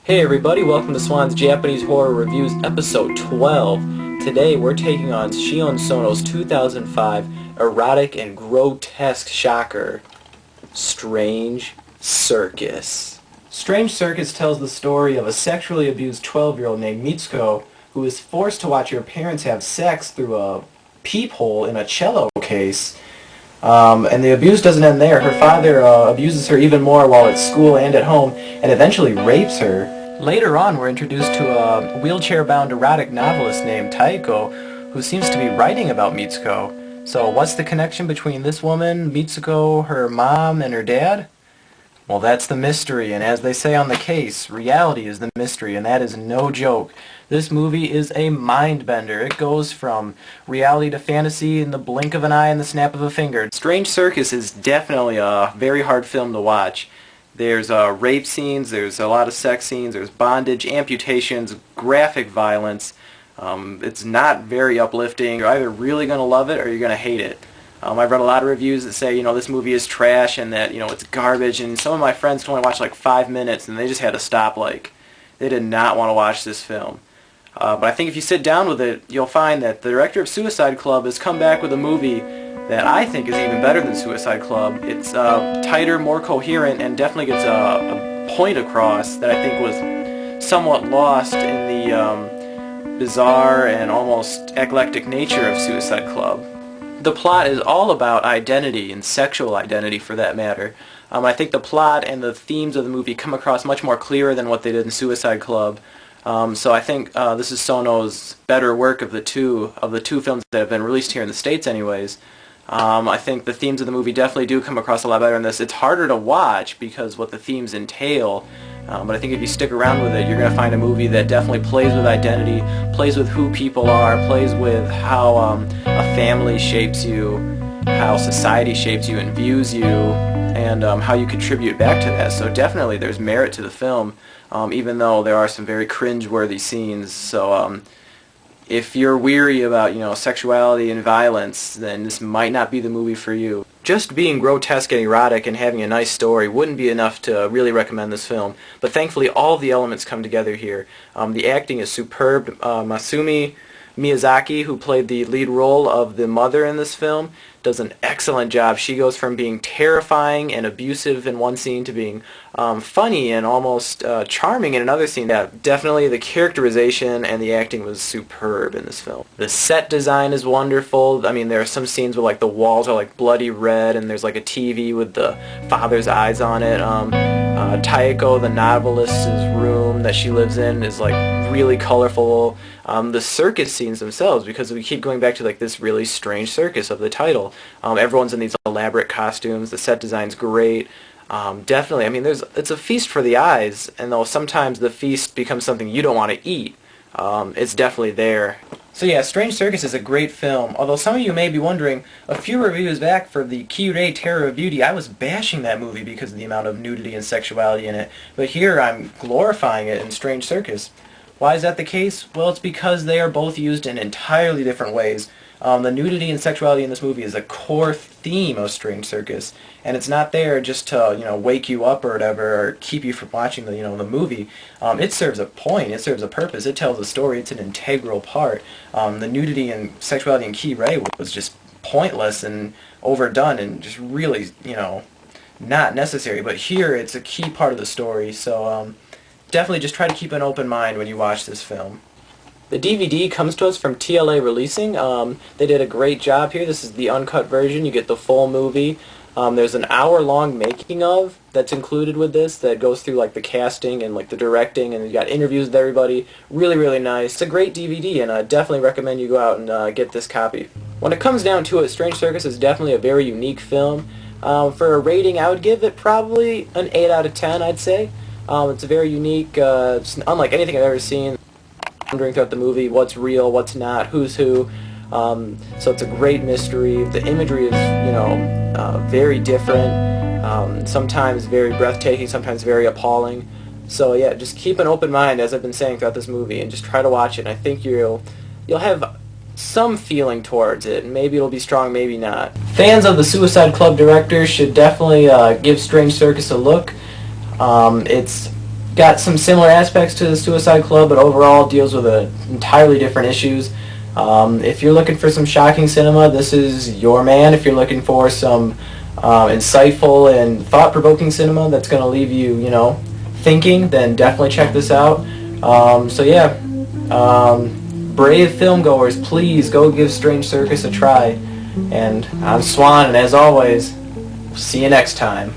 Hey everybody, welcome to Swan's Japanese Horror Reviews episode 12. Today we're taking on Shion Sono's 2005 erotic and grotesque shocker, Strange Circus. Strange Circus tells the story of a sexually abused 12-year-old named Mitsuko who is forced to watch her parents have sex through a peephole in a cello case. And the abuse doesn't end there. Her father abuses her even more while at school and at home, and eventually rapes her. Later on, we're introduced to a wheelchair-bound erotic novelist named Taiko, who seems to be writing about Mitsuko. So what's the connection between this woman, Mitsuko, her mom, and her dad? Well, that's the mystery, and as they say on the case, reality is the mystery, and that is no joke. This movie is a mind-bender. It goes from reality to fantasy in the blink of an eye and the snap of a finger. Strange Circus is definitely a very hard film to watch. There's rape scenes, there's a lot of sex scenes, there's bondage, amputations, graphic violence. It's not very uplifting. You're either really going to love it or you're going to hate it. I've read a lot of reviews that say, this movie is trash and that, it's garbage, and some of my friends can only watch like 5 minutes and they just had to stop, they did not want to watch this film. But I think if you sit down with it, you'll find that the director of Suicide Club has come back with a movie that I think is even better than Suicide Club. It's tighter, more coherent, and definitely gets a point across that I think was somewhat lost in the bizarre and almost eclectic nature of Suicide Club. The plot is all about identity, and sexual identity for that matter. I think the plot and the themes of the movie come across much more clearer than what they did in Suicide Club. So I think this is Sono's better work of the two films that have been released here in the States anyways. I think the themes of the movie definitely do come across a lot better in this. It's harder to watch because what the themes entail, but I think if you stick around with it, you're going to find a movie that definitely plays with identity, plays with who people are, plays with how a family shapes you, how society shapes you and views you, and how you contribute back to that. So definitely there's merit to the film, even though there are some very cringe-worthy scenes. So if you're weary about, sexuality and violence, then this might not be the movie for you. Just being grotesque and erotic and having a nice story wouldn't be enough to really recommend this film, but thankfully all of the elements come together here. The acting is superb. Masumi Miyazaki, who played the lead role of the mother in this film, does an excellent job. She goes from being terrifying and abusive in one scene to being funny and almost charming in another scene. Yeah, definitely the characterization and the acting was superb in this film. The set design is wonderful. I mean, there are some scenes where the walls are bloody red and there's a TV with the father's eyes on it. Taiko, the novelist's room that she lives in, is really colorful. The circus scenes themselves, because we keep going back to this really strange circus of the title. Everyone's in these elaborate costumes. The set design's great. Definitely, I mean, it's a feast for the eyes, and though sometimes the feast becomes something you don't want to eat, it's definitely there. So yeah, Strange Circus is a great film, although some of you may be wondering, a few reviews back for the Kirei Terror of Beauty, I was bashing that movie because of the amount of nudity and sexuality in it, but here I'm glorifying it in Strange Circus. Why is that the case? Well, it's because they are both used in entirely different ways. The nudity and sexuality in this movie is a core theme of Strange Circus, and it's not there just to wake you up or whatever, or keep you from watching the the movie. It serves a point. It serves a purpose. It tells a story. It's an integral part. The nudity and sexuality in Kirei was just pointless and overdone and just really not necessary. But here it's a key part of the story. So definitely just try to keep an open mind when you watch this film. The DVD comes to us from TLA Releasing. They did a great job here. This is the uncut version. You get the full movie. There's an hour-long making of that's included with this that goes through the casting and the directing, and you got interviews with everybody. Really, really nice. It's a great DVD, and I definitely recommend you go out and get this copy. When it comes down to it, Strange Circus is definitely a very unique film. For a rating, I would give it probably an 8 out of 10, I'd say. It's very unique. It's unlike anything I've ever seen. Wondering throughout the movie what's real, what's not, who's who. So it's a great mystery. The imagery is, very different. Sometimes very breathtaking, sometimes very appalling. So yeah, just keep an open mind, as I've been saying throughout this movie, and just try to watch it. And I think you'll have some feeling towards it. Maybe it'll be strong, maybe not. Fans of the Suicide Club director should definitely give Strange Circus a look. It's got some similar aspects to the Suicide Club, but overall deals with entirely different issues. If you're looking for some shocking cinema, this is your man. If you're looking for some insightful and thought-provoking cinema that's going to leave you, thinking, then definitely check this out. So yeah, brave film goers, please go give Strange Circus a try. And I'm Swan, and as always, see you next time.